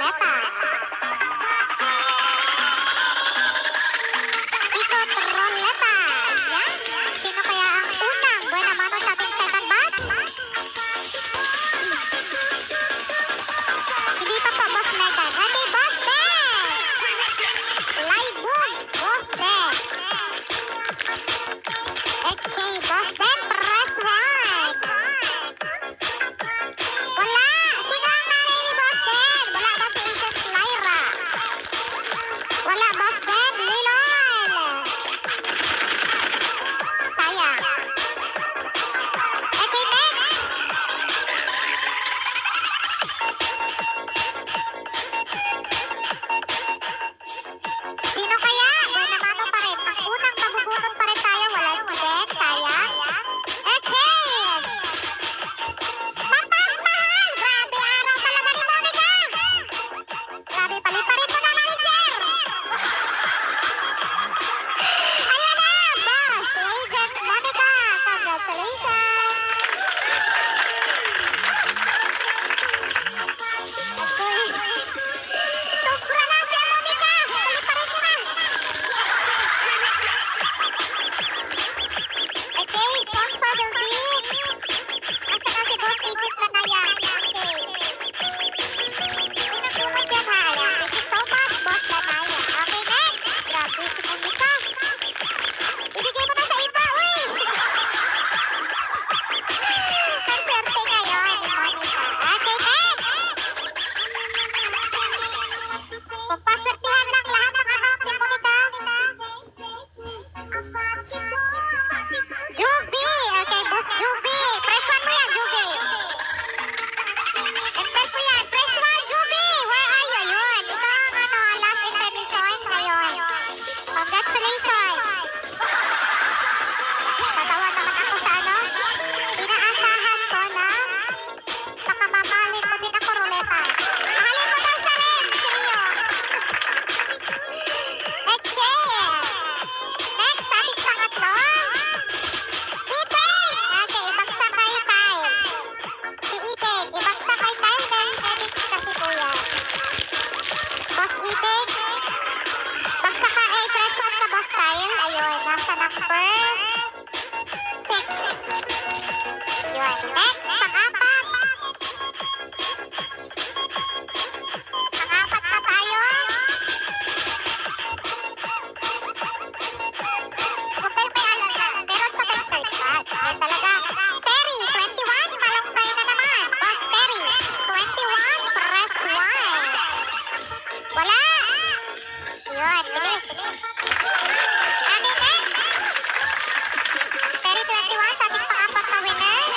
ruleta. Ikot ruleta. Yan. Sino kaya ang unang buena mano sa ating second batch? Hindi pa po, Boss Megan. Okay, Boss Ben! Live boom, Boss Ben. Okay, Boss Ben, press 1. Wala! Sino ang nanay ni Boss Ben? Wala ba si Agent Lyra? Wala, Boss Ben, Lilol. Sayang. Okay, next. Sino kaya? Buena mano pa rin. Ang unang mabubunot pa rin tayo. Wala si Ben. Sayang. Okay. Papagmahal. Grabe araw talaga ni Monica. Grabe, paliparin mo na, manager. Ayan na, Boss Agent Monica. Congratulations. Okay. Sobra na si Monica. Paliparin mo na. Okay, sponsor will be. At saka si Boss Agent Lanaya. Okay. Unang-unang yan ha. Ayan. Thank you so much, Boss Lanaya. Okay, next. Grabe si Monica. Ibigay mo na sa iba, uy. Ang swerte ngayon ni Monica. Okay, next. Pagpaswertihan lang lahat ng anak ni Monica. Juby! Okay, Boss Juby. Press 1 mo yan, Juby. Enter ko yan. Press 1, Juby. Where are you? Yun. Ito ang last intermission ngayon. Congratulations. Tatawa naman ako sa inaasahan ko na baka mamahalin mo din ako, ruleta. Mahalin mo daw sa rin. Seryo. Okay. Next, ating pangatlo. Iting! Okay, ibagsak kay Kyle. Si Iting, ibagsak kay Kyle dahil edit kasi kuya. Boss Iting, bagsak ka press 1 ka, Boss Kyle. Ayun, nasa number 6. Yun, next, pang-apat. Pang-apat na tayo. Hotel may alam na. Meron pa kay third batch. Yan talaga. Terry, 21. Malunggay na naman. Boss Terry, 21. Press 1. Wala. Yun, bilis. Okay, next. Terry, 21. Sa ating pang-apat na winner.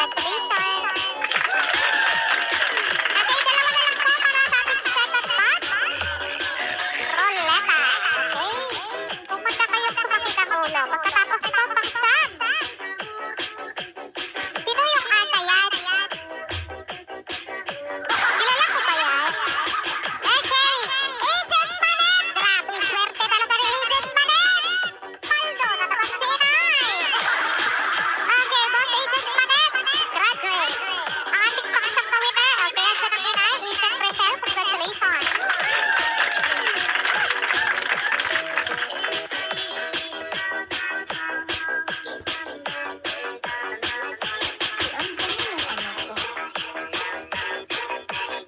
Congratulations. Okay, dalawa na lang po para sa ating second batch. Roleta. Okay. Pumunta kayo sumakit ang ulo. Pagkatapos ito, pang-sham. Sino yung kanta yan? Kilala ko ba yan? Okay. Agent Manet. Grabe, swerte talaga ni Agent Manet. Paldo na naman si Inay. Okay, boss Agent Manet. Graduate. Ang ating pang-sham na winner. Okay, siya ng Inay. Agent Rachel, congratulations.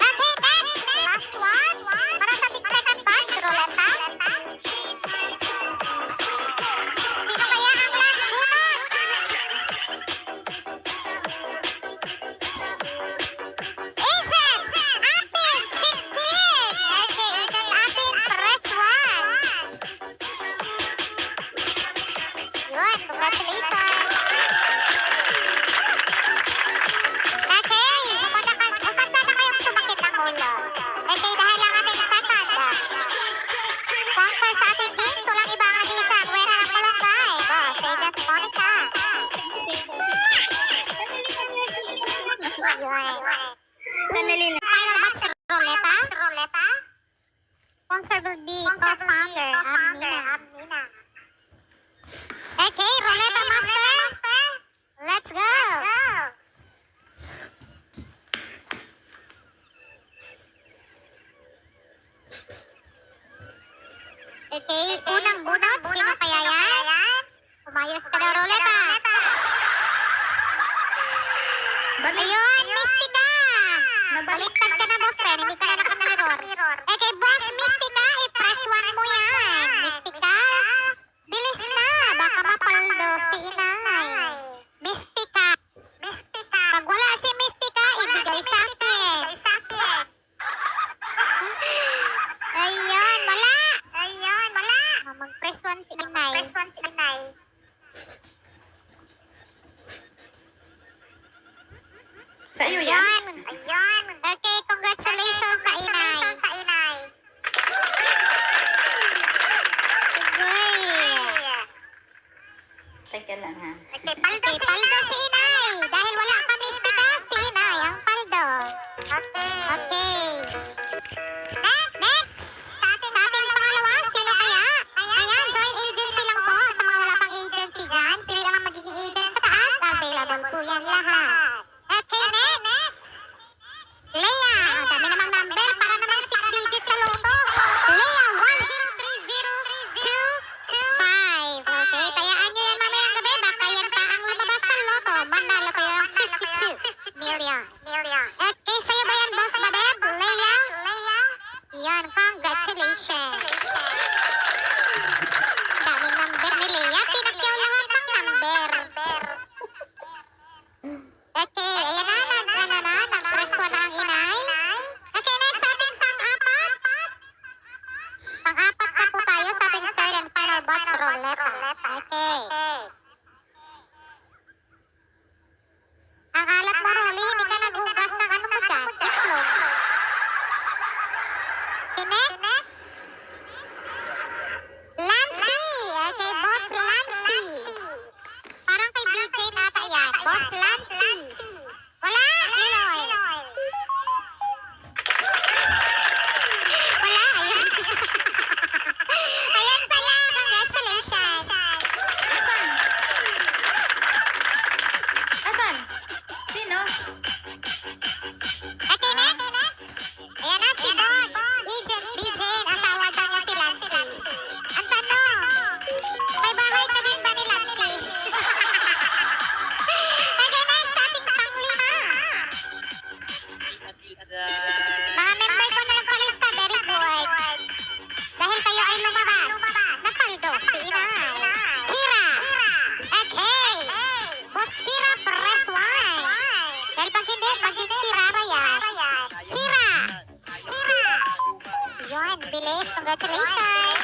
Okay, next. Last one. Para sa ating second batch, Roleta. Sino kaya ang last bunot? Agent! Apin! 16! Okay, Agent Apin, press 1. Yun, congratulations. Okay, humanda na kayong sumakit ng ulo. Okay, dahil lang ating second. Sponsor sa ating team, tulang iba ang isa. Buwena ng Malunggay. Boss, Agent Monica. Yun. Sandali lang. Final batch, Roleta. Sponsor will be co-founder, Amina. Okay, Roleta Master. Let's go. Okay, unang bunot. Sino kaya yan? Umayos ka na, Roleta. Ayun, Mystica. Baliktad ka na, boss friend. Hindi ka na nakamirror. Okay, boss Mystica, i-press 1 mo yan. Mystica, bilis na. Baka mapaldo si Inay. Mystica. Pag wala si Mystica, ibigay sa akin. Ayun, wala. Mag-press 1 si Inay. Sa iyo yan? Ayun. Okay, congratulations sa Inay. Okay. Teka lang ha. Okay, paldo si Inay. Dahil wala ka Mystica, si Inay ang paldo. Okay. Next. Sa ating pangalawa, sino kaya? Ayan, join agency lang po. Sa mga wala pang agency dyan, pili lang ang magiging agent sa taas. Available po yan lahat. Okay, next. Leia. Ang dami namang number para namang 6 digits sa loto. Leia, 1030225. Okay, tayaan nyo yan mamayang gabi. Baka yan pa ang lumabas sa loto. Manalo kayo ng 52 million. Okay, sa'yo ba yan, Boss Babeb? Leia? Yan, congratulations. Daming number ni Leia. Pinakyaw lahat ng number. Okay, ayan na, nag-press 1 na ang Inay. Okay, next ating pang-apat. Pang-apat na po tayo sa ating third and final batch, Roleta. Okay. Ang alat mo, Rolly, hindi ka naghugas ng ano mo dyan? Itlog. Next. Lancy. Okay, Boss Lancy. Parang kay DJ nata yan. Boss Lancy. Wala, Liloy. Wala, ayun. Ayan pala, congratulations. Asan? Sino? Okay, next. Ayan na si Boss. Agent BJ, asawa daw niya si Lancy. Ang tanong, may bahay ka din ba ni Lancy? Okay, next ating panglima. Mga member ko na nagpalista, very good. Dahil kayo ay lumabas. Napaldo si Inay. Kira. Okay. Boss Kira, press 1. Dahil pag hindi, magiging Kirara yan. Kira. Yun, bilis. Congratulations.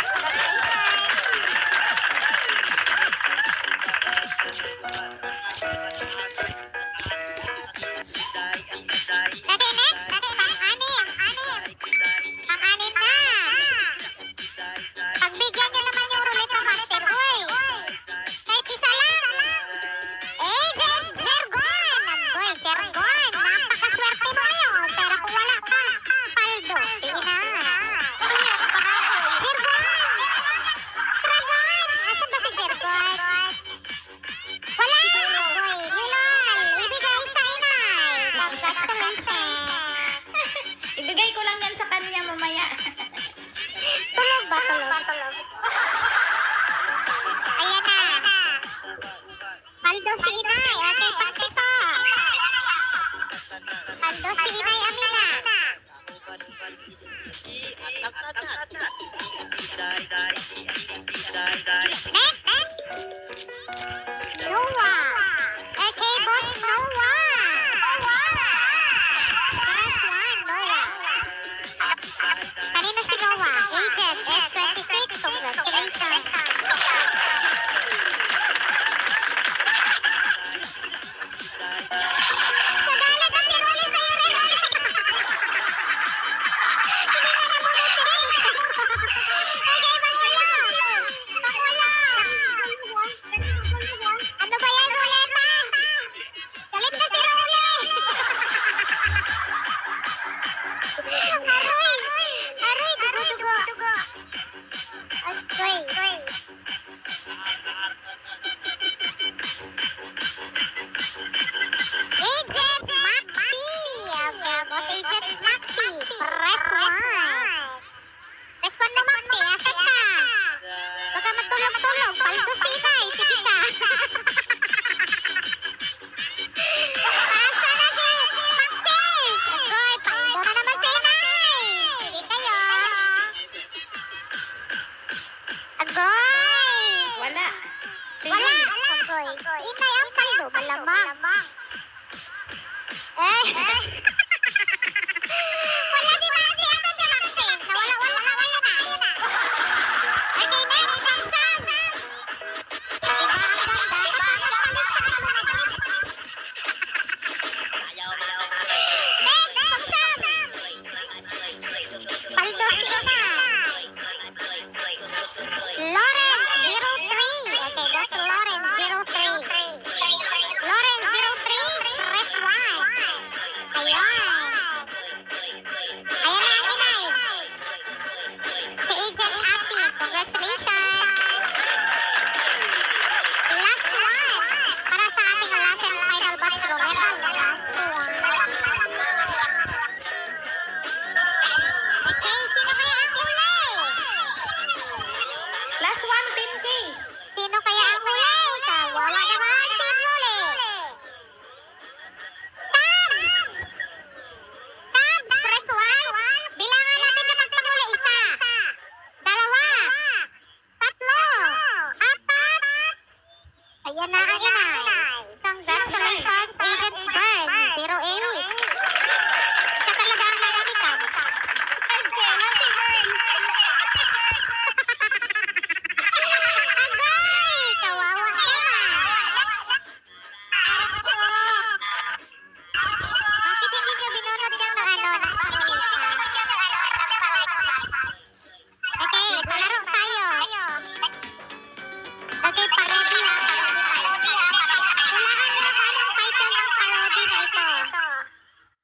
Congratulations. Ibigay ko lang yan sa kanya mamaya. Tulog ba? Tulog. Ayan na. Paldo si Inay.